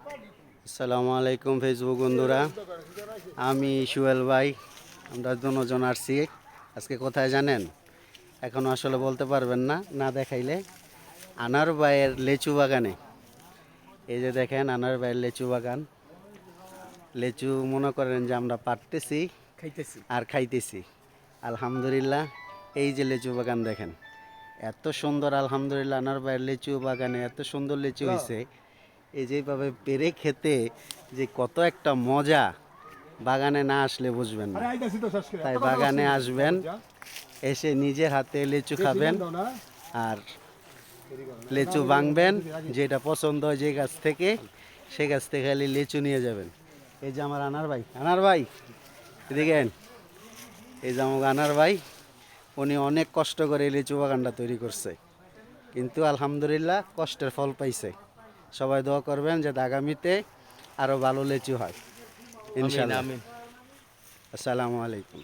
আসসালামু আলাইকুম ফেসবুক বন্ধুরা, আমি সুয়েল ভাই। আমরা দুজন আসছি আজকে। কোথায় জানেন? এখনো আসলে বলতে পারবেন না, না দেখাইলে। আনার ভাইয়ের লেচু বাগানে। এই যে দেখেন আনার ভাইয়ের লেচু বাগান। লেচু মনে করেন যে আমরা পাড়তেছি খাইতেছি। আর খাইতেছি। আলহামদুলিল্লাহ। এই যে লেচু বাগান দেখেন, এত সুন্দর। আলহামদুলিল্লাহ, আনার ভাইয়ের লেচু বাগানে এত সুন্দর লেচু হয়েছে। এই যেভাবে পেরে খেতে যে কত একটা মজা, বাগানে না আসলে বুঝবেন না। তাই বাগানে আসবেন, এসে নিজের হাতে লিচু খাবেন আর লিচু ভাঙবেন। যেটা পছন্দ হয় যে গাছ থেকে, সে গাছ থেকে খালি লিচু নিয়ে যাবেন। এই যে আমার আনার ভাই, আনার ভাই এদিকে আইন। এই যে আমার আনার ভাই, উনি অনেক কষ্ট করে এই লিচু বাগানটা তৈরি করছে, কিন্তু আলহামদুলিল্লাহ কষ্টের ফল পাইছে। সবাই দোয়া করবেন যাতে আগামীতে আরও ভালো লিচু হয়, আমিন ইনশাল্লাহ। আমিন। আসসালামু আলাইকুম।